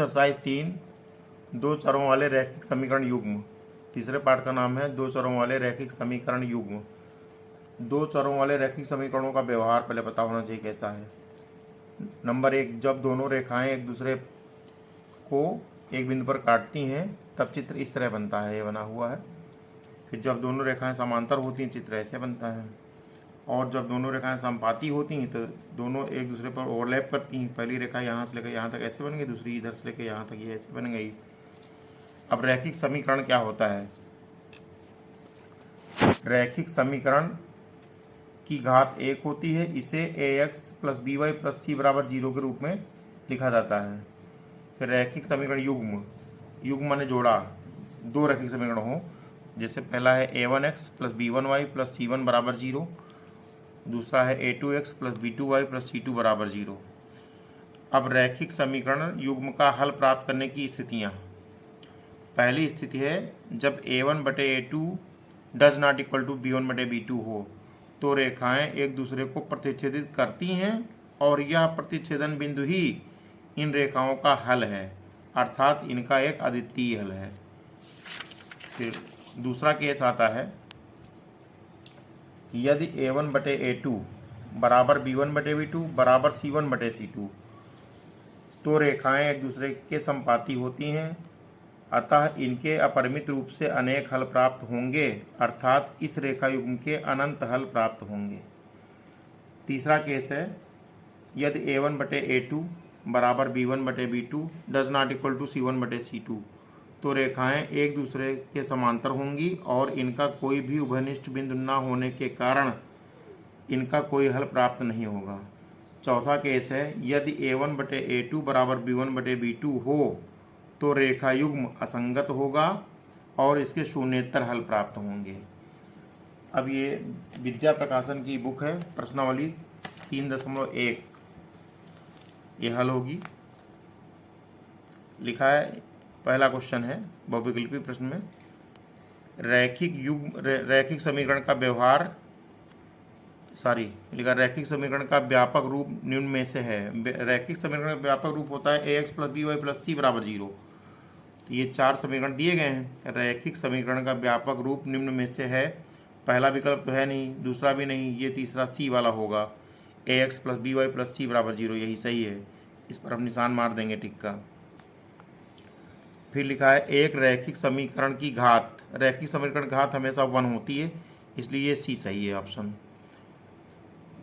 Exercise 3, दो चरों वाले रैखिक समीकरण युग्म। तीसरे पार्ट का नाम है दो चरों वाले रैखिक समीकरण युग्म। दो चरों वाले रैखिक समीकरणों का व्यवहार पहले पता होना चाहिए कैसा है। नंबर 1, जब दोनों रेखाएं एक दूसरे को एक बिंदु पर काटती हैं तब चित्र इस तरह बनता है, ये बना हुआ है। फिर जब दोनों रेखाएं समांतर होती हैं चित्र ऐसे बनता है। और जब दोनों रेखाएं समपाती होती हैं तो दोनों एक दूसरे पर ओवरलैप करती हैं। पहली रेखा यहाँ से लेकर यहाँ तक ऐसे बन गई, दूसरी इधर से लेकर यहाँ तक ये ऐसे बन गई। अब रैखिक समीकरण क्या होता है? रैखिक समीकरण की घात 1 होती है। इसे ax plus B Y plus C बराबर 0 के रूप में लिखा जाता है। फिर रैखिक समीकरण युग्म, युग्म माने जोड़ा, दो रैखिक समीकरण हो। जैसे पहला है a1x plus b1y plus c1 बराबर 0, दूसरा है a2x plus b2y plus c2 बराबर 0। अब रैखिक समीकरण युग्म का हल प्राप्त करने की स्थितियाँ। पहली स्थिति है जब a1 बटे a2 does not equal to b1 बटे b2 हो तो रेखाएं एक दूसरे को प्रतिच्छेदित करती हैं और यह प्रतिच्छेदन बिंदु ही इन रेखाओं का हल है, अर्थात इनका एक अद्वितीय हल है। फिर दूसरा केस आता है यदि a1 बटे a2 बराबर b1 बटे b2 बराबर c1 बटे c2 तो रेखाएं एक दूसरे के संपाती होती हैं, अतः इनके अपरिमित रूप से अनेक हल प्राप्त होंगे, अर्थात इस रेखा युग्म के अनंत हल प्राप्त होंगे। तीसरा केस है यदि a1 बटे a2 बराबर b1 बटे b2 does not equal to c1 बटे c2 तो रेखाएं एक दूसरे के समांतर होंगी और इनका कोई भी उभयनिष्ठ बिंदु न होने के कारण इनका कोई हल प्राप्त नहीं होगा। चौथा केस है यदि a1 बटे a2 बराबर b1 बटे b2 हो तो रेखा युग्म असंगत होगा और इसके शून्येतर हल प्राप्त होंगे। अब ये विद्या प्रकाशन की बुक है, प्रश्नावली 3.1, ये हल होगी। लिखा है, पहला क्वेश्चन है बहुविकल्पी प्रश्न में, रैखिक समीकरण का व्यवहार लिखा रैखिक समीकरण का व्यापक रूप निम्न में से है। रैखिक समीकरण का व्यापक रूप होता है ax plus B Y plus C बराबर 0। तो ये चार समीकरण दिए गए हैं। रैखिक समीकरण का व्यापक रूप निम्न में से है, पहला विकल्प तो है नहीं, दूसरा भी नहीं, ये तीसरा सी वाला होगा, ax plus B Y plus C बराबर 0, यही सही है। इस पर हम निशान मार देंगे टिक का। फिर लिखा है एक रैखिक समीकरण की घात, रैखिक समीकरण की घात हमेशा 1 होती है, इसलिए ये सी सही है ऑप्शन।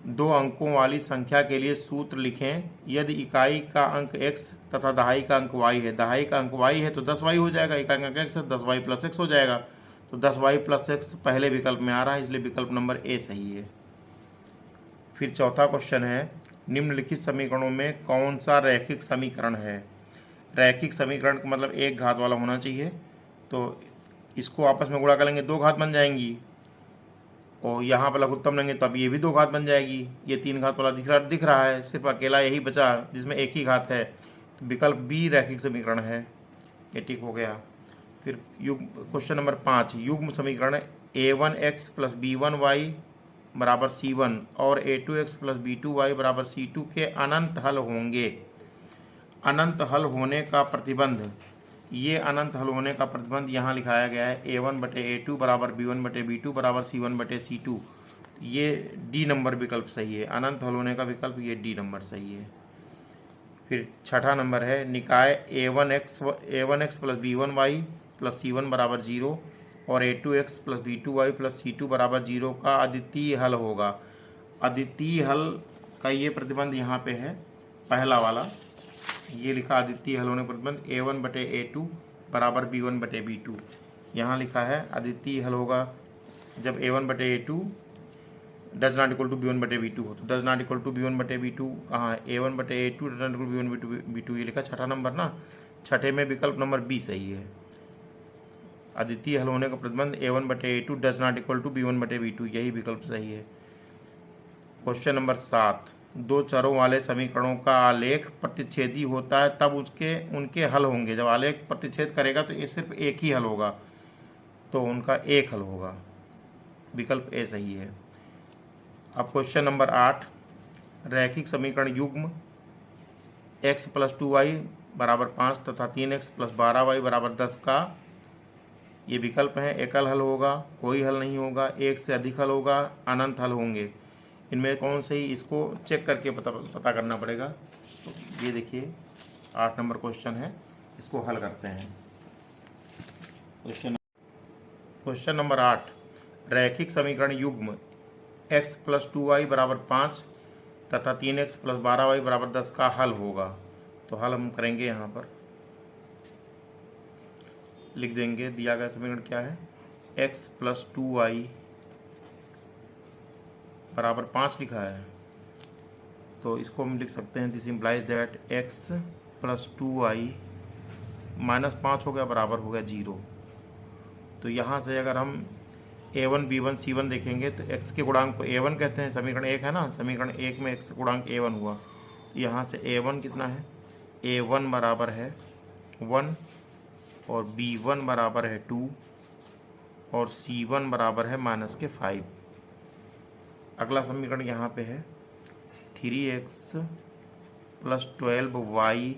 दो अंकों वाली संख्या के लिए सूत्र लिखें। यदि इकाई का अंक x तथा दहाई का अंक y है, दहाई का अंक y है तो 10y हो जाएगा, इकाई का अंक x है 10y प्लस x हो जाएगा। तो 10y प्लस x पहले विकल्प में आ रहा है, इसलिए विकल्प नंबर ए सही है। फिर चौथा क्वेश्चन है निम्नलिखित समीकरणों में कौन सा रैखिक समीकरण है? रैखिक समीकरण का मतलब एक घात वाला होना चाहिए, तो इसको आपस में गुणा करेंगे 2 घात बन जाएंगी, और यहाँ पर लघुत्तम लेंगे तब ये भी 2 घात बन जाएगी। ये 3 घात वाला दिख रहा है, सिर्फ अकेला यही बचा जिसमें एक ही घात है, तो विकल्प बी रैखिक समीकरण है, ये ठीक हो गया। फिर क्वेश्चन नंबर 5, युग्म समीकरण a1x प्लस b1y बराबर c1 और a2x प्लस b2y बराबर c2 के अनंत हल होंगे। अनंत हल होने का प्रतिबंध, ये अनंत हल होने का प्रतिबंध यहाँ लिखाया गया है a1 बटे a2 बराबर b1 बटे b2 बराबर c1 बटे c2, ये डी नंबर विकल्प सही है। अनंत हल होने का विकल्प ये डी नंबर सही है। फिर छठा नंबर है निकाय a1x plus b1y plus c1 बराबर 0 और a2x plus b2y plus c2 बराबर 0 का अद्वितीय हल होगा। अद्वितीय हल का ये प्रतिबंध यहाँ पे है, पहला वाला ये लिखा अद्वितीय हल होने प्रतिबंध a1 बटे a2 बराबर b1 बटे b2। यहाँ लिखा है अद्वितीय हल होगा जब a1 बटे a2 does not equal to b1 बटे b2 हो। तो does not equal to b1 बटे b2 कहाँ है? a1 बटे a2 does not equal to b1 बटे b2, ये लिखा छठा नंबर ना, छठे में विकल्प नंबर बी सही है। अद्वितीय हल होने का प्रतिबंध a1 बटे a2 does not equal to b1 बटे b2, यही विकल्प सही है। क्वेश्चन नंबर 7, दो चरों वाले समीकरणों का आलेख प्रतिच्छेदी होता है तब उनके हल होंगे। जब आलेख प्रतिच्छेद करेगा तो ये सिर्फ एक ही हल होगा, तो उनका एक हल होगा, विकल्प ए सही है। अब क्वेश्चन नंबर 8, रैखिक समीकरण युग्म x प्लस 2y बराबर 5 तथा 3x प्लस 12y बराबर 10 का ये विकल्प है। एकल हल होगा, कोई हल नहीं होगा, एक से अधिक हल होगा, अनंत हल होंगे। इनमें कौन सही, इसको चेक करके पता करना पड़ेगा। तो ये देखिए 8 नंबर क्वेश्चन है, इसको हल करते हैं। क्वेश्चन नंबर 8, रैखिक समीकरण युग्म x प्लस 2y बराबर 5 तथा 3x प्लस 12y बराबर 10 का हल होगा। तो हल हम करेंगे, यहाँ पर लिख देंगे। दिया गया समीकरण क्या है, x प्लस 2y बराबर 5 लिखा है, तो इसको हम लिख सकते हैं this implies that x plus 2y minus 5 हो गया बराबर हो गया 0। तो यहाँ से अगर हम a1 b1 c1 देखेंगे तो x के गुणांक को a1 कहते हैं, समीकरण 1 है ना, समीकरण 1 में x गुणांक a1 हुआ। यहाँ से a1 कितना है, a1 बराबर है 1 और b1 बराबर है 2 और c1 बराबर है -5। अगला समीकरण यहाँ पे है 3x प्लस 12y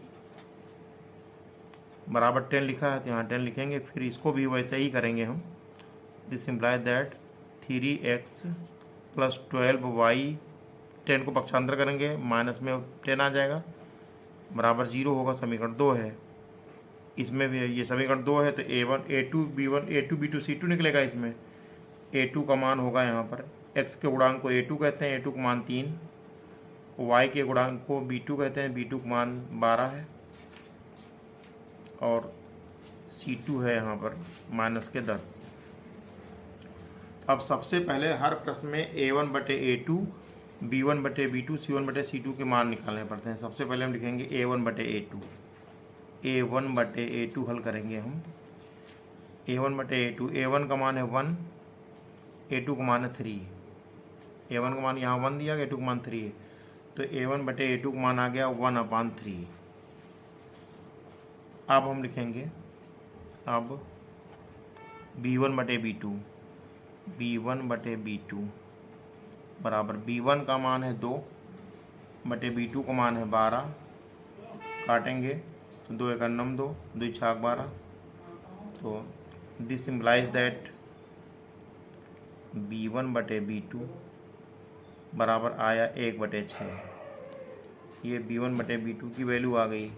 बराबर 10 लिखा है, तो यहाँ 10 लिखेंगे। फिर इसको भी वैसे ही करेंगे हम। This implies that 3x plus 12y, 10 को पक्षांतर करेंगे, माइनस में 10 आ जाएगा, बराबर 0 होगा। समीकरण 2 है, इसमें भी ये समीकरण 2 है, तो a1 a2 b1 a2 b2 c2 निकलेगा। इसमें a2 का मान होगा यहाँ पर, x के गुणांक को a2 कहते हैं, a2 का मान 3, y के गुणांक को b2 कहते हैं, b2 का मान 12 है और c2 है यहाँ पर -10। अब सबसे पहले हर प्रश्न में a1 बटे a2 b1 बटे b2 c1 बटे c2 के मान निकालने पड़ते हैं। सबसे पहले हम लिखेंगे a1 बटे a2, a1 बटे a2 हल करेंगे हम। a1 बटे a2, a1 का मान है 1, a2 का मान है 3। a1 का मान यहाँ 1 दिया गया, a2 का मान 3 है, तो a1 बटे a2 का मान आ गया 1/3। अब हम लिखेंगे अब b1 बटे b2, b1 बटे b2 बराबर b1 का मान है 2 बटे b2 का मान है 12। काटेंगे तो 2 × 9 2, 2 × 6 12। तो दिस इम्प्लाइज दैट b1 बटे b2 बराबर आया 1/6। ये b1 बटे b2 की वैल्यू आ गई।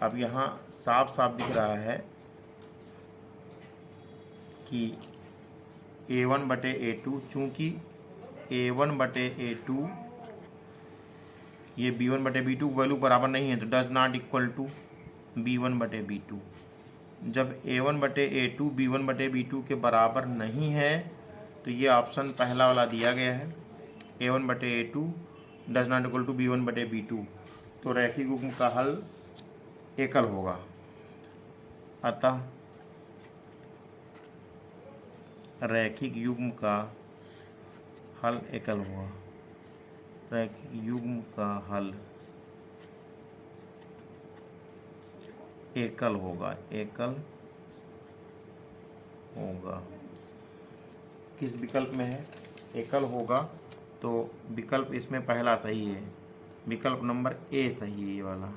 अब यहाँ साफ साफ दिख रहा है कि a1 बटे a2, चूँकि a1 बटे a2 ये b1 बटे b2 वैल्यू बराबर नहीं है, तो does not equal to b1 बटे b2। जब a1 बटे a2 b1 बटे b2 के बराबर नहीं है, तो ये ऑप्शन पहला वाला दिया गया है, a1 बटे a2 does not equal to b1 बटे b2। तो रैखिक युग्म का हल एकल होगा। अतः रैखिक युग्म का हल एकल हुआ। रैखिक युग्म का हल एकल होगा, एकल होगा। किस विकल्प में है, एकल होगा, तो विकल्प इसमें पहला सही है, विकल्प नंबर ए सही है, ये वाला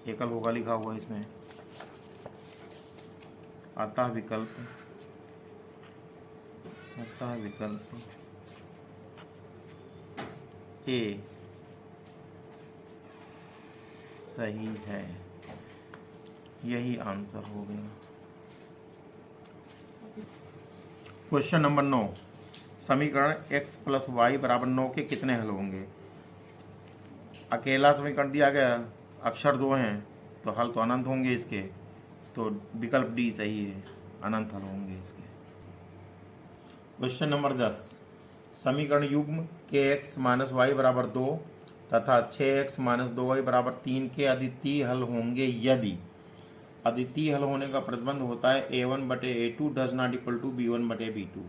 एकल होगा लिखा हुआ है इसमें। अतः विकल्प ए सही है, यही आंसर हो गया। क्वेश्चन नंबर 9, समीकरण x प्लस वाई बराबर 9 के कितने हल होंगे। अकेला समीकरण दिया गया, अक्षर 2 हैं, तो हल तो अनंत होंगे इसके, तो विकल्प डी सही है, अनंत हल होंगे इसके। क्वेश्चन नंबर 10, समीकरण युग्म kx माइनस वाई बराबर 2 तथा 6x माइनस 2y बराबर 3 के अद्वितीय हल होंगे यदि अद्वितीय हल होने का प्रतिबंध होता है a1 बटे a2 does not equal to b1 बटे b2।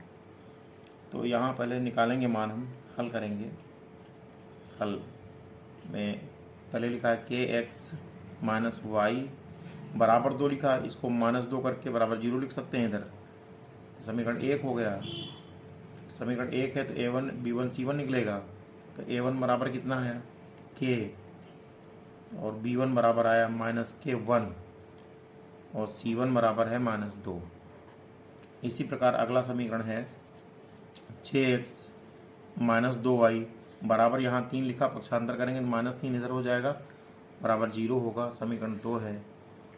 तो यहाँ पहले निकालेंगे मान, हम हल करेंगे। हल में पहले लिखा है kx माइनस वाई बराबर 2 लिखा, इसको -2 करके बराबर 0 लिख सकते हैं। इधर समीकरण 1 हो गया, समीकरण 1 है तो a1 b1 c1 निकलेगा, तो a1 बराबर कितना है k, और B1 बराबर आया -k1 और C1 बराबर है -2। इसी प्रकार अगला समीकरण है 6x -2y बराबर, यहाँ 3 लिखा, पक्षांतर करेंगे तो -3 इधर हो जाएगा, बराबर 0 होगा। समीकरण 2 है।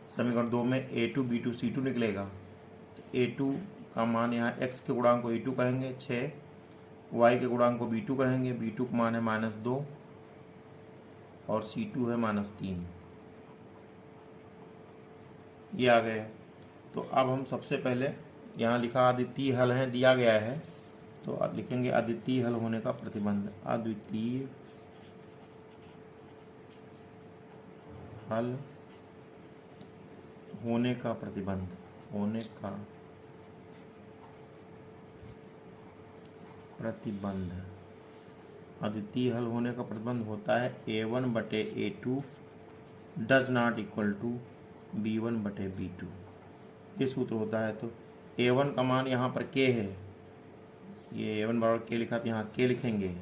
समीकरण 2 में A2 B2 C2 निकलेगा। तो A2 का मान यहाँ x के गुणांक को A2 कहेंगे 6, y के गुणांक को B2 कहेंगे, B2 का मान है -2 और C2 है -3। ये आ गए। तो अब हम सबसे पहले यहाँ लिखा अद्वितीय हल है, दिया गया है, तो अब लिखेंगे अद्वितीय हल होने का प्रतिबंध। अद्वितीय हल होने का प्रतिबंध, होने का प्रतिबंध। अद्वितीय हल होने का प्रतिबंध होता है A1/A2 does not equal to B1/B2। ये सूत्र होता है। तो A1 का मान यहाँ पर k है, ये A1 बराबर k लिखा, तो यहाँ k लिखेंगे,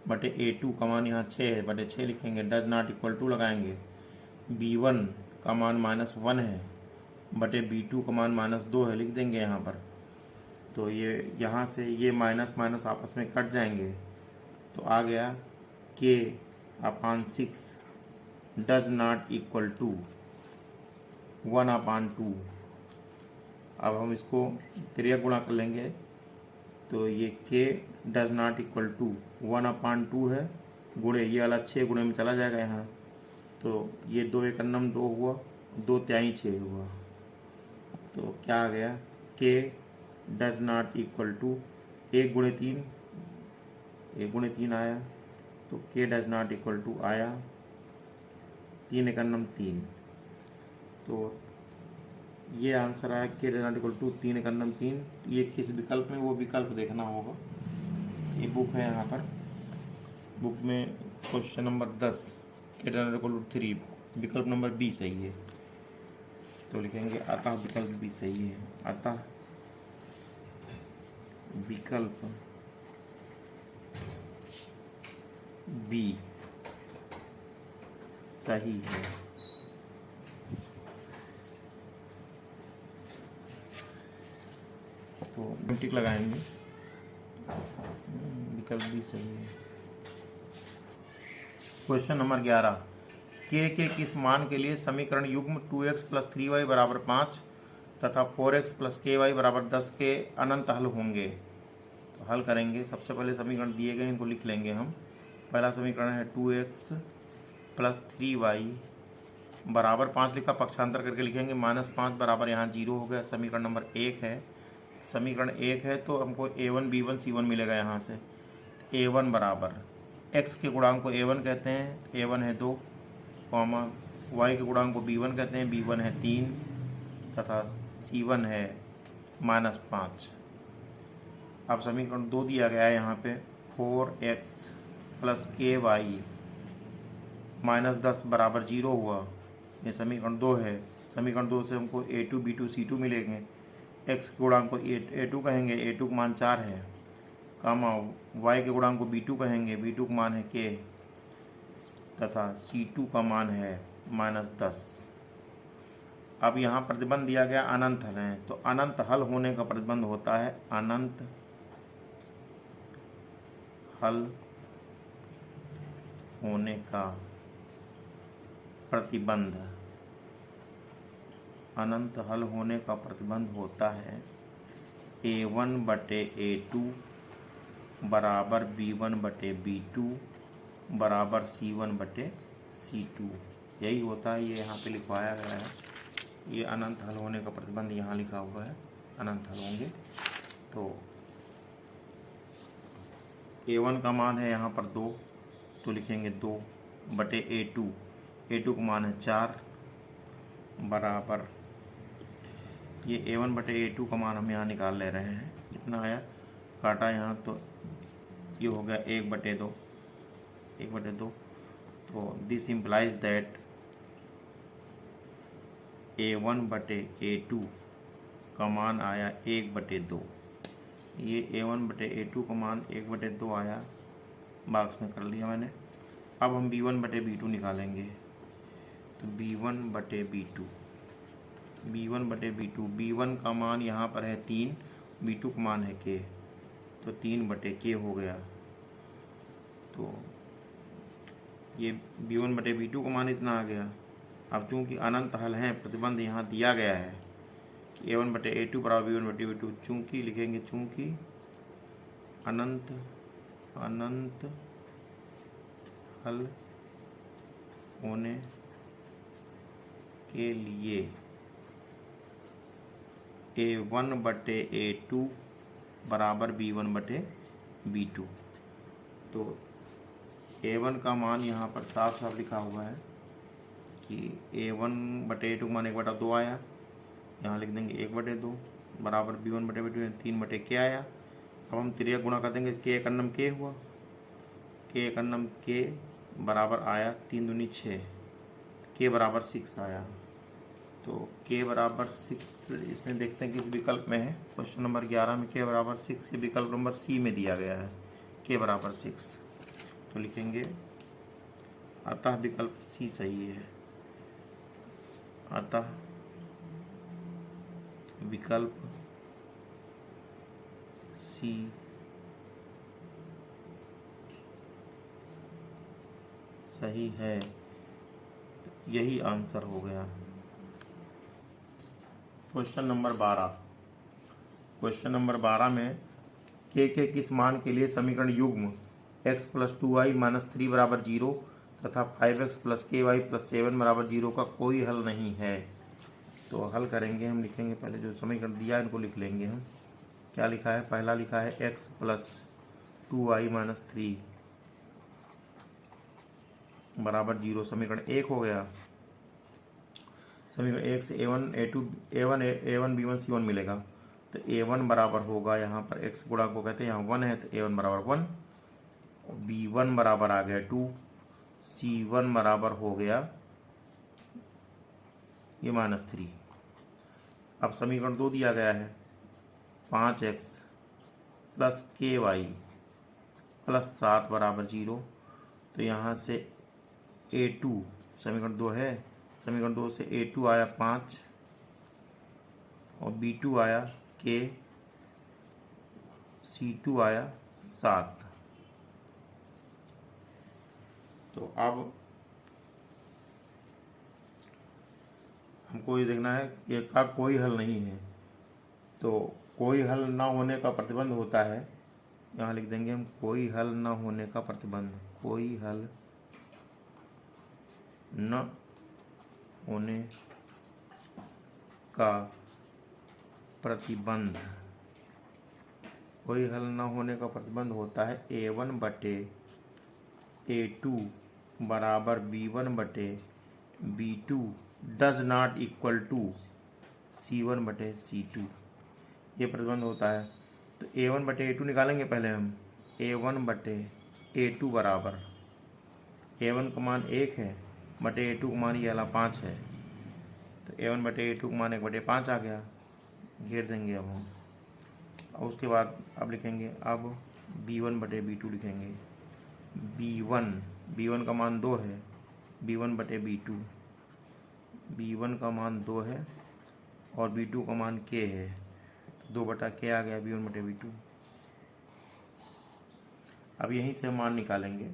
बटे A2 का मान यहाँ 6 है, बटे 6 लिखेंगे, डज नॉट इक्वल टू लगाएंगे। B1 का मान -1 है, बटे B2 का मान -2 है, लिख देंगे यहाँ पर। तो ये यहाँ से ये माइनस माइनस आपस में कट जाएंगे, तो आ गया k/6 does not equal to 1/2। अब हम इसको त्रिया गुणा कर लेंगे, तो ये k does not equal to 1/2 है, गुणे ये वाला 6 गुणे में चला जाएगा यहाँ, तो ये 2 × 2 हुआ, 2 × 6 हुआ। तो क्या आ गया, k does not equal to 1 × 3, 1 × 3 आया, तो k does not equal to आया 3 × 3। तो ये आंसर आया k does not equal to 3 × 3। ये किस विकल्प में, वो विकल्प देखना होगा। ये बुक है यहाँ पर, बुक में question number 10 k does not equal to 3, विकल्प नंबर बी सही है। तो लिखेंगे अतः विकल्प बी सही है, अतः विकल्प बी सही है। तो टिक लगाएंगे, विकल्प भी सही है। क्वेश्चन नंबर 11, के किस मान के लिए समीकरण युग्म 2x + 3y = 5 तथा 4x + ky = 10 के अनंत हल होंगे। तो हल करेंगे। सबसे पहले समीकरण दिए गए, इनको लिख लेंगे हम। पहला समीकरण है 2x + 3y बराबर 5 लिखा, पक्षांतर करके लिखेंगे, -5 बराबर यहाँ 0 हो गया। समीकरण नंबर 1 है। समीकरण 1 है तो हमको A1 B1 C1 मिलेगा यहाँ से। A1 बराबर x के गुणांक को A1 कहते हैं, A1 है 2, y के गुणांक को B1 कहते हैं, B1 है 3 तथा C1 है -5। अब समीकरण 2 दिया गया है यहाँ पे, 4x + ky -10 बराबर 0 हुआ। ये समीकरण 2 है। समीकरण 2 से हमको A2 B2 C2 मिलेंगे। x के गुणांक को A2 कहेंगे, A2 का मान 4 है, y के गुणांक को B2 कहेंगे, B2 का मान है k तथा C2 का मान है -10। अब यहाँ प्रतिबंध दिया गया अनंत हल है, तो अनंत हल होने का प्रतिबंध होता है अनंत हल होने का प्रतिबंध। अनंत हल होने का प्रतिबंध होता है A1/A2 बराबर B1/B2 बराबर C1/C2। यही होता है, ये यहाँ पे लिखवाया गया है। ये अनंत हल होने का प्रतिबंध यहाँ लिखा हुआ है, अनंत हल होंगे। तो A1 का मान है यहाँ पर 2, तो लिखेंगे 2/A2, A2 का मान है 4 बराबर, ये A1/A2 का मान हम यहाँ निकाल ले रहे हैं, कितना आया, काटा यहाँ तो ये हो गया 1/2, 1/2। तो दिस इम्प्लाइज दैट A1/A2 का मान आया 1/2। ये A1/A2 का मान 1/2 आया, बॉक्स में कर लिया मैंने। अब हम B1/B2 निकालेंगे। तो B1/B2, B1/B2, B1 का मान यहाँ पर है 3, B2 का मान है K, तो 3/K हो गया। तो ये B1/B2 का मान इतना आ गया। अब चूंकि अनंत हल हैं, प्रतिबंध यहाँ दिया गया है कि A1/A2 बराबर B1/B2, चूंकि लिखेंगे चूंकि अनंत हल होने के लिए A1/A2 बराबर B1/B2। तो A1 का मान यहाँ पर साफ साफ लिखा हुआ है कि A1/A2 मान 1/2 आया, यहाँ लिख देंगे 1/2 बराबर B1/B2 3/K आया। अब हम त्रिया गुणा कर देंगे, K एकन्नम K हुआ, K एकन्नम K बराबर आया 3 दूनी 6, K बराबर 6 आया। तो K बराबर 6 इसमें देखते हैं किस विकल्प में है। क्वेश्चन नंबर 11 में K बराबर 6 के विकल्प नंबर C में दिया गया है K बराबर 6। तो लिखेंगे अतः विकल्प C सही है, अतः विकल्प C सही है। यही आंसर हो गया। क्वेश्चन नंबर 12, क्वेश्चन नंबर 12 में K के किस मान के लिए समीकरण युग्म x + 2y - 3 बराबर 0 तथा 5x + ky + 7 बराबर 0 का कोई हल नहीं है। तो हल करेंगे हम, लिखेंगे पहले जो समीकरण दिया है इनको लिख लेंगे हम। क्या लिखा है? पहला लिखा है x + 2y - 3 बराबर 0, समीकरण 1 हो गया। समीकरण 1 से A1 B1 C1 मिलेगा। तो A1 बराबर होगा, यहाँ पर x गुणा को कहते हैं, यहाँ 1 है तो A1 बराबर 1, B1 बराबर आ गया 2, C1 बराबर हो गया ये -3। अब समीकरण 2 दिया गया है 5x + ky + 7 बराबर 0। तो यहाँ से A2, समीकरण 2 है, समीकरण 2 से A2 आया 5 और B2 आया K, C2 आया 7। तो अब हमको ये देखना है कि का कोई हल नहीं है। तो कोई हल ना होने का प्रतिबंध होता है, यहाँ लिख देंगे हम कोई हल न होने का प्रतिबंध, कोई हल न होने का प्रतिबंध, कोई हल न होने का प्रतिबंध होता है A1/A2 बराबर B1/B2 does not equal to C1/C2, ये प्रतिबंध होता है। तो A1/A2 निकालेंगे पहले हम। A1/A2 बराबर A1 का मान 1 है बटे A2 का मान ये वाला 5 है। तो A1/A2 का मान 1/5 आ गया, घेर देंगे अब हम। और उसके बाद अब लिखेंगे, अब B1/B2 लिखेंगे। B1 का मान 2 है, B1/B2, B1 का मान 2 है और B2 का मान K है, 2/K आ गया B1/B2। अब यहीं से मान निकालेंगे।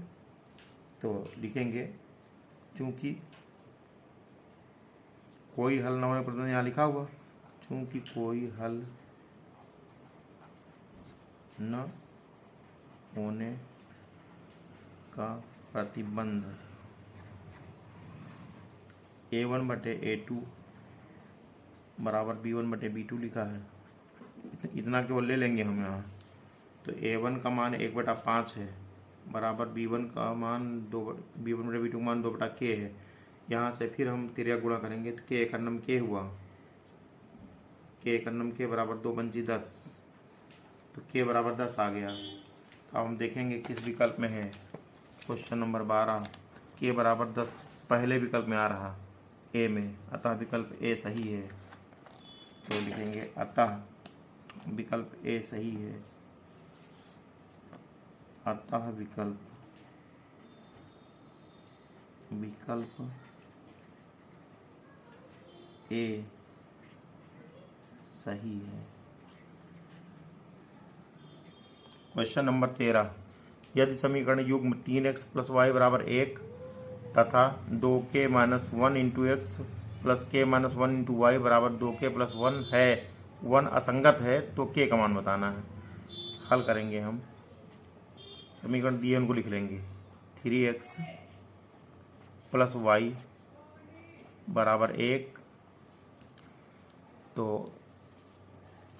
तो लिखेंगे चूंकि कोई हल न होने पर, यहाँ लिखा हुआ चूंकि कोई हल न होने का प्रतिबंध A1/A2 बराबर B1/B2 लिखा है, इतना केवल ले लेंगे हम यहाँ। तो A1 का मान 1/5 है बराबर B1 का मान 2, B1/B2 का मान 2/K है। यहाँ से फिर हम तिर्या गुणा करेंगे तो K एकन्नम K हुआ, K एकन्नम K बराबर 2 पंची 10, तो K बराबर 10 आ गया। तो अब हम देखेंगे किस विकल्प में है। क्वेश्चन नंबर 12, K बराबर 10 पहले विकल्प में आ रहा A में, अतः विकल्प A सही है। तो लिखेंगे अतः विकल्प A सही है, अतः विकल्प ए सही है। क्वेश्चन नंबर 13, यदि समीकरण युग्म 3x प्लस वाई बराबर 1 तथा 2k minus 1 into x plus के माइनस 1 इंटू वाई बराबर 2k प्लस 1 है, 1 असंगत है, तो k का मान बताना है। हल करेंगे हम, समीकरण दिए उनको लिख लेंगे। 3x प्लस वाई बराबर 1, तो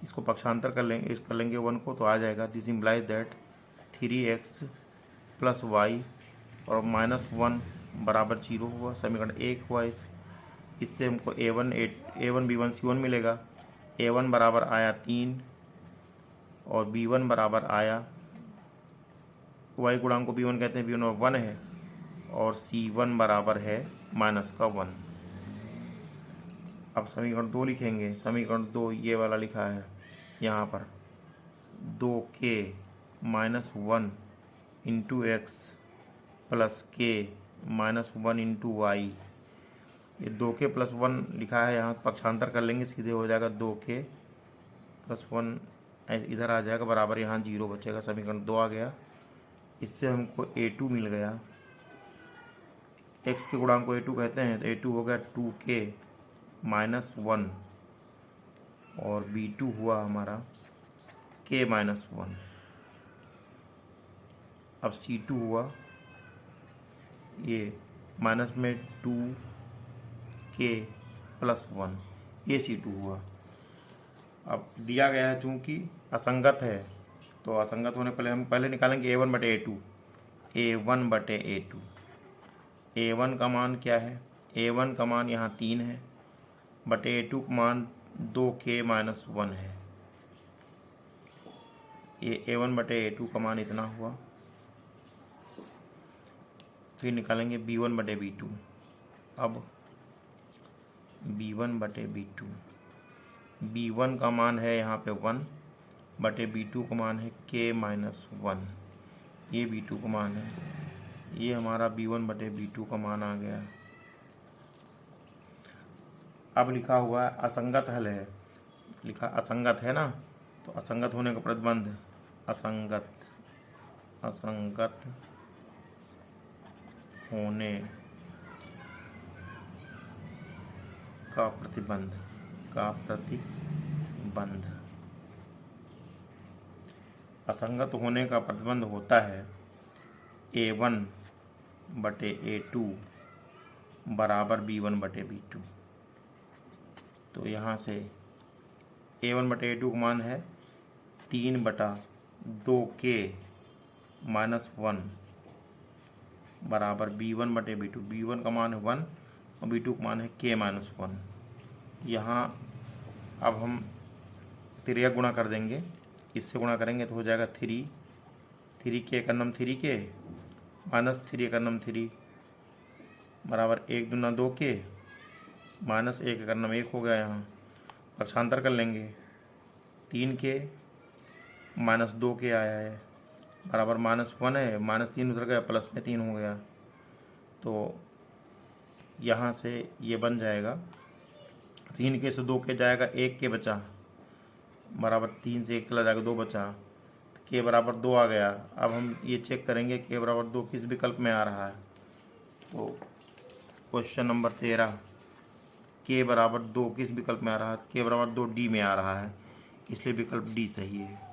इसको पक्षांतर कर लेंगे 1 को, तो आ जाएगा this implies that 3x plus Y और माइनस 1 बराबर 0 हुआ, समीकरण 1 हुआ। इससे हमको A1 B1 C1 मिलेगा। A1 बराबर आया 3 और B1 बराबर आया, वाई गुणांक को B1 कहते हैं, B1 1 है, और C1 बराबर है माइनस का 1। अब समीकरण 2 लिखेंगे। समीकरण 2 ये वाला लिखा है यहाँ पर, 2k minus 1 into x plus के माइनस 1 इंटू वाई। ये 2k प्लस 1 लिखा है यहाँ, पक्षांतर कर लेंगे, सीधे हो जाएगा 2k प्लस 1 इधर आ जाएगा, बराबर यहाँ 0 बचेगा, समीकरण 2 आ गया। इससे हमको A2 मिल गया। x के गुणांक को A2 कहते हैं, तो A2 हो गया 2k माइनस 1 और B2 हुआ हमारा k माइनस 1। अब C2 हुआ ये माइनस में 2k प्लस 1, ये C2 हुआ। अब दिया गया है चूंकि असंगत है, तो असंगत होने पहले हम निकालेंगे A1 बटे A2। A1 बटे A2, A1 का मान क्या है? A1 का मान यहाँ 3 है, बटे A2 का मान 2k माइनस 1 है। ये A1 बटे A2 का मान इतना हुआ। फिर निकालेंगे B1 बटे B2। अब B1 बटे B2, B1 का मान है यहाँ पे 1 बटे B2 का मान है k माइनस 1, ये B2 का मान है। ये हमारा B1 बटे B2 का मान आ गया। अब लिखा हुआ है असंगत हल है, लिखा असंगत है ना, तो असंगत होने का प्रतिबंध, असंगत होने का प्रतिबंध असंगत होने का प्रतिबंध होता है A1 बटे A2 बराबर B1 बटे B2। तो यहाँ से A1 बटे A2 का मान है 3 बटा 2k माइनस 1 बराबर B1 बटे B2। B1 का मान है 1 और B2 का मान है k माइनस 1। यहाँ अब हम तिर्यक गुणा कर देंगे, इससे गुणा करेंगे तो हो जाएगा 3k का नम 3k माइनस 3 का नम 3 बराबर 1 दूना 2k माइनस 1 का नम 1 हो गया। यहाँ पक्षांतर कर लेंगे, 3k माइनस 2k आया है बराबर माइनस 1 है, माइनस 3 उधर गया, प्लस में 3 हो गया। तो यहाँ से ये बन जाएगा 3k से 2k जाएगा, 1k बचा, बराबर 3 से 1 चला जाएगा, 2 बचा, k बराबर 2 आ गया। अब हम ये चेक करेंगे k बराबर 2 किस विकल्प में आ रहा है। तो क्वेश्चन नंबर 13, k बराबर 2 किस विकल्प में आ रहा है? k बराबर 2 डी में आ रहा है, इसलिए विकल्प डी सही है।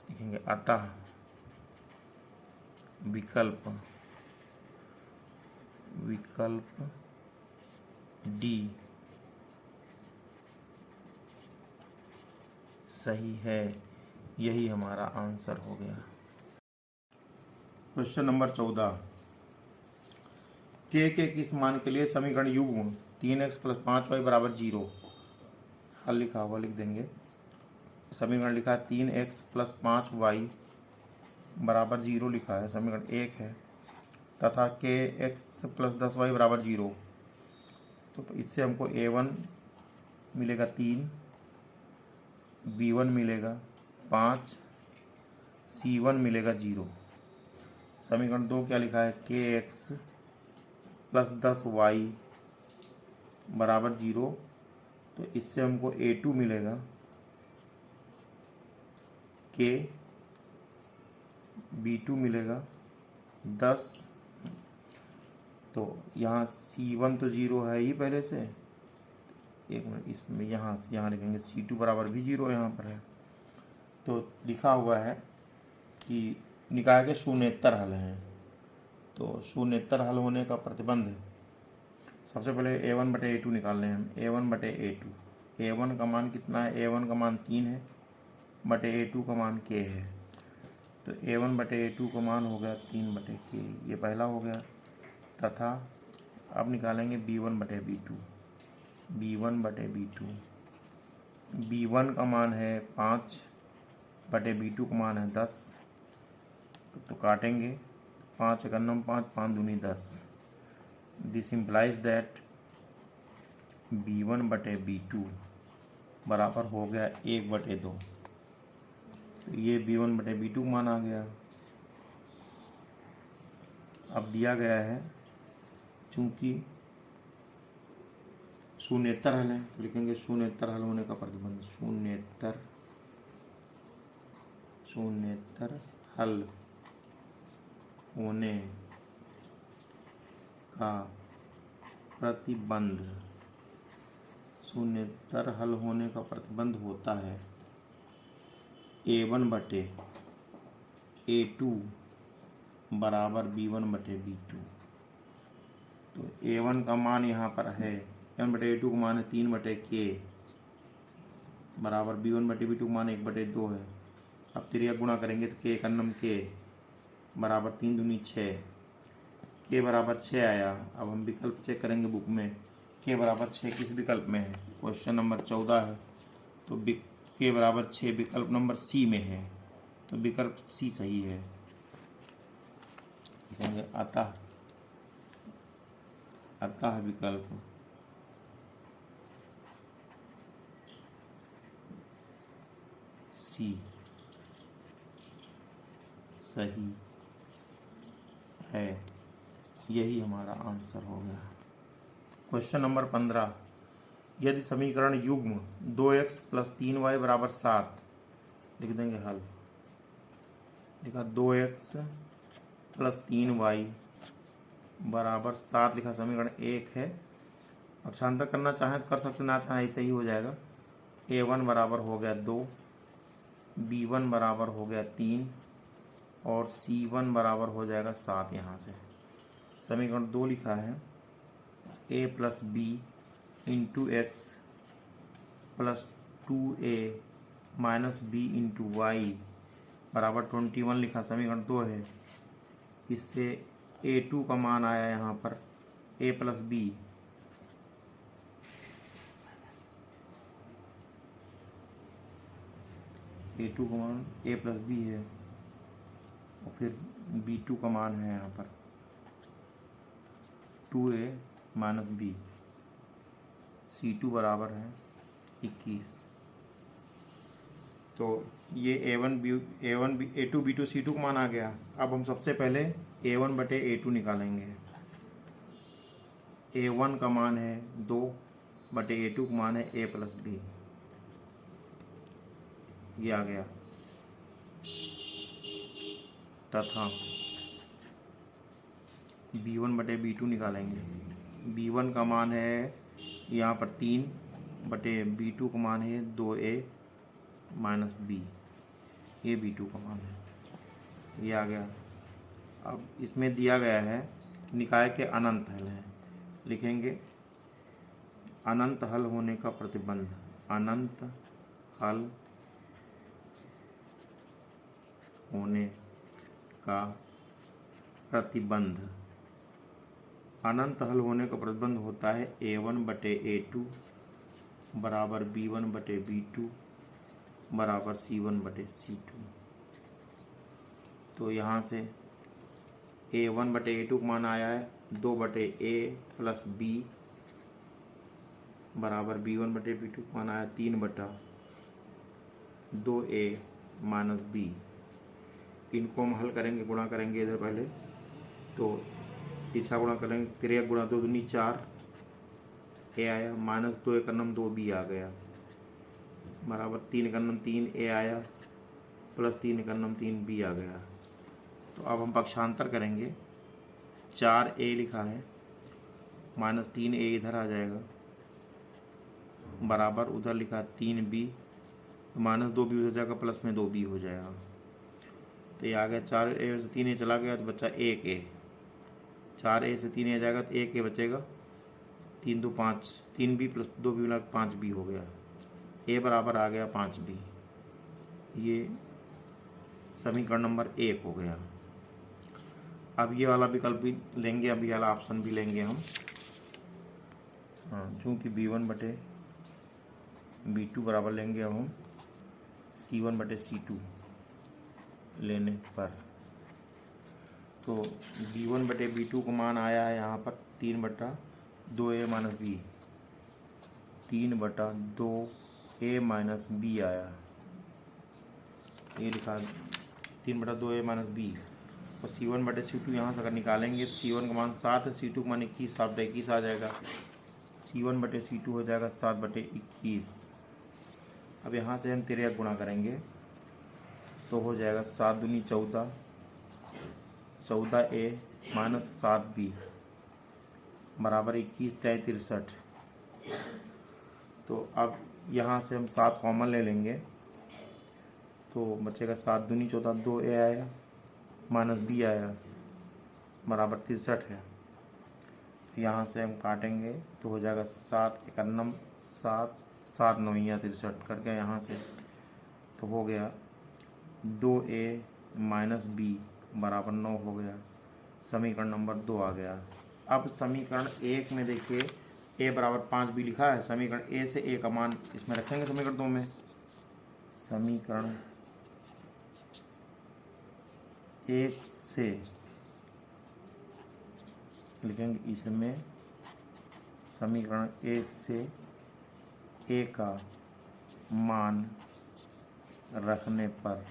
लिखेंगे अतः विकल्प डी सही है, यही हमारा आंसर हो गया। क्वेश्चन नंबर 14, k के किस मान के लिए समीकरण युग्म 3x प्लस 5y बराबर 0? हल लिखा हुआ लिख देंगे। समीकरण लिखा है 3x प्लस 5y बराबर 0 लिखा है, समीकरण 1 है, तथा kx प्लस 10y बराबर 0। तो इससे हमको A1 मिलेगा 3, B1 मिलेगा 5, C1 मिलेगा 0। समीकरण 2 क्या लिखा है? kx प्लस 10y बराबर 0, तो इससे हमको A2 मिलेगा K B2 मिलेगा 10। तो यहाँ C1 तो 0 है ही पहले से, एक मिनट, इसमें यहाँ लिखेंगे C2 बराबर भी 0 यहाँ पर है। तो लिखा हुआ है कि निकाय के शून्येतर हल हैं। तो शून्येतर हल होने का प्रतिबंध, सबसे पहले A1/A2 निकालने हैं हम। A1/A2, A1 का मान कितना है? A1 का मान 3 है, बटे A2 का मान K है। तो A1/A2 का मान हो गया 3/K, ये पहला हो गया। तथा अब निकालेंगे B1/B2, B1/B2, B1 का मान है 5 बटे B2 का मान है 10। तो काटेंगे, 5 एकन्नम 5, 5 दूनी 10। दिस इम्प्लाइज दैट B1/B2 बराबर हो गया 1/2। तो ये B1/B2 का मान आ गया। अब दिया गया है, चूंकि शून्येतर हल है, तो लिखेंगे शून्येतर हल होने का प्रतिबंध। शून्येतर हल होने का प्रतिबंध, शून्येतर हल होने का प्रतिबंध होता है A1/A2 बराबर B1/B2। तो A1 का मान यहाँ पर है, A1/A2 का मान है 3/K बराबर B1/B2 का मान 1/2 है। अब तिर्यक गुणा करेंगे तो K एकन्नम K बराबर 3 दूनी 6, K बराबर 6 आया। अब हम विकल्प चेक करेंगे बुक में, K बराबर 6 किस विकल्प में है? क्वेश्चन नंबर 14 है, तो K बराबर 6 विकल्प नंबर C में है, तो विकल्प C सही है। अतः विकल्प C सही है, यही हमारा आंसर हो गया। क्वेश्चन नंबर 15, यदि समीकरण युग्म 2x + 3y बराबर 7, लिख देंगे हल। लिखा 2x + 3y बराबर 7 लिखा, समीकरण 1 है। पक्षांतर करना चाहें तो कर सकते, ना चाहें ऐसे ही हो जाएगा। A1 बराबर हो गया 2, B1 बराबर हो गया 3 और C1 बराबर हो जाएगा 7। यहाँ से समीकरण 2 लिखा है A + B × x + 2A - B × y बराबर 21 लिखा, समीकरण 2 है। इससे A2 का मान आया यहाँ पर A + B, A2 का मान A + B है, और फिर B2 का मान है यहाँ पर 2A - B, C2 बराबर है 21। तो ये A2 B2 C2 का मान आ गया। अब हम सबसे पहले A1/A2 निकालेंगे। A1 का मान है 2/A2 का मान है A + B, ये आ गया। तथा B1/B2 निकालेंगे। B1 का मान है यहाँ पर 3/B2 का मान है 2A - B, ये B2 का मान है, ये आ गया। अब इसमें दिया गया है निकाय के अनंत हल हैं, लिखेंगे अनंत हल होने का प्रतिबंध। अनंत हल होने का प्रतिबंध, अनंत हल होने का प्रतिबंध होता है A1/A2 बराबर B1/B2 बराबर C1/C2। तो यहाँ से A1/A2 का मान आया है 2/A + B बराबर B1/B2 का मान आया 3/2A - B। इनको हम हल करेंगे, गुणा करेंगे इधर पहले, तो पीछा गुणा करेंगे, 3 × 2 दूनी 4 ए आया, माइनस 2 एकन्नम 2b आ गया, बराबर 3 एकन्नम 3a आया, प्लस 3 एकन्नम 3b आ गया। तो अब हम पक्षांतर करेंगे, 4a लिखा है, माइनस 3a इधर आ जाएगा, बराबर उधर लिखा 3b, माइनस 2b उधर जाएगा, प्लस में 2b हो जाएगा। तो ये आ गया 4a से 3a चला गया तो बच्चा 1a, 4a से 3a जाएगा तो 1a बचेगा, 3 2 5, 3b प्लस 2b मिला 5b हो गया, a बराबर आ गया 5b। ये समीकरण नंबर 1 हो गया। अब ये वाला विकल्प भी लेंगे, अब ये वाला ऑप्शन भी लेंगे हम। हाँ, चूँकि b1/b2 बराबर लेंगे अब हम c1/c2 लेने पर। तो b1/b2 का मान आया है यहाँ पर 3/2a minus b, 3/2a minus b आया, ये लिखा 3/2a माइनस b। और c1/c2 यहाँ से अगर निकालेंगे तो c1 का मान 7 है, c2 का मान 21, 7/21 आ जाएगा, c1/c2 हो जाएगा 7/21। अब यहाँ से हम 13 गुणा करेंगे तो हो जाएगा 7 दूनी 14, 14a माइनस 7b बराबर 21 3 63। तो अब यहाँ से हम 7 कॉमन ले लेंगे तो बचेगा 7 दूनी 14, 2a आया माइनस b आया बराबर 63 है। यहाँ से हम काटेंगे तो हो जाएगा 7 एकन्नम 7, 7 9 63 करके यहाँ से तो हो गया 2a माइनस b बराबर 9 हो गया, समीकरण नंबर 2 आ गया। अब समीकरण 1 में देखिए a बराबर 5b लिखा है, समीकरण a से a का मान इसमें रखेंगे समीकरण 2 में, समीकरण 1 से लिखेंगे इसमें, समीकरण 1 से a का मान रखने पर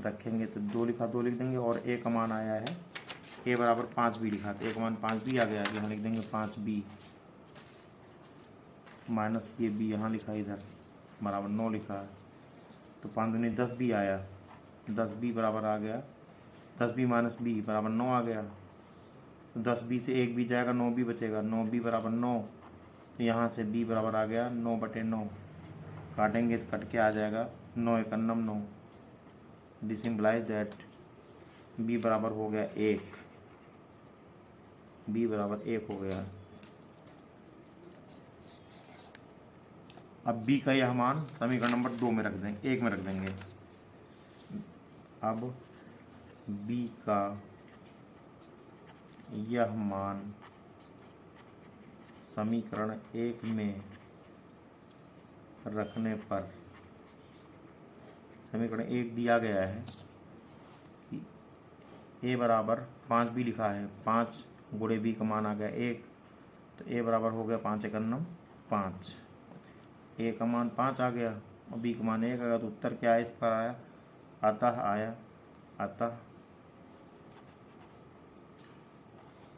रखेंगे तो 2 लिखा 2 लिख देंगे, और a का मान आया है a बराबर 5b लिखा, तो a का मान 5b आ गया, यहाँ लिख देंगे 5b माइनस ये b यहाँ लिखा इधर बराबर 9 लिखा है, तो 5 दूनी 10b आया, 10b बराबर आ गया, 10b माइनस b बराबर 9 आ गया, तो 10b से 1b जाएगा, 9b बचेगा, 9b बराबर 9, तो यहाँ से b बराबर आ गया 9/9, काटेंगे तो कट के आ जाएगा 9 एकन्नम 9, दिस इम्प्लाइज दैट b बराबर हो गया 1, b बराबर 1 हो गया। अब b का यह मान समीकरण नंबर 2 में रख देंगे, 1 में रख देंगे। अब b का यह मान समीकरण 1 में रखने पर, समीकरण 1 दिया गया है कि a बराबर 5b लिखा है, 5 गुणे b का मान आ गया 1, तो a बराबर हो गया 5 एकन्नम 5, a का मान 5 आ गया और b का मान 1 आ गया, तो उत्तर क्या है इस पर आया, अतः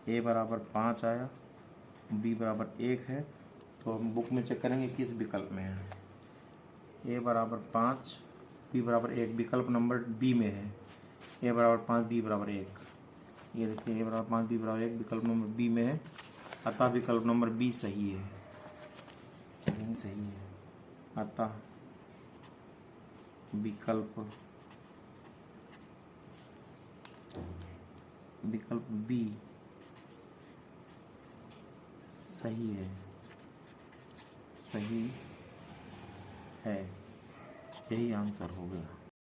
a बराबर 5 आया, b बराबर 1 है। तो हम बुक में चेक करेंगे किस विकल्प में है, a बराबर 5 b बराबर 1 विकल्प नंबर b में है, a बराबर 5 b बराबर 1, ये देखिए a बराबर 5 b बराबर 1 विकल्प नंबर b में है, अतः विकल्प नंबर b सही है, नहीं सही है, अतः विकल्प b सही है, सही है, यही आंसर हो गया।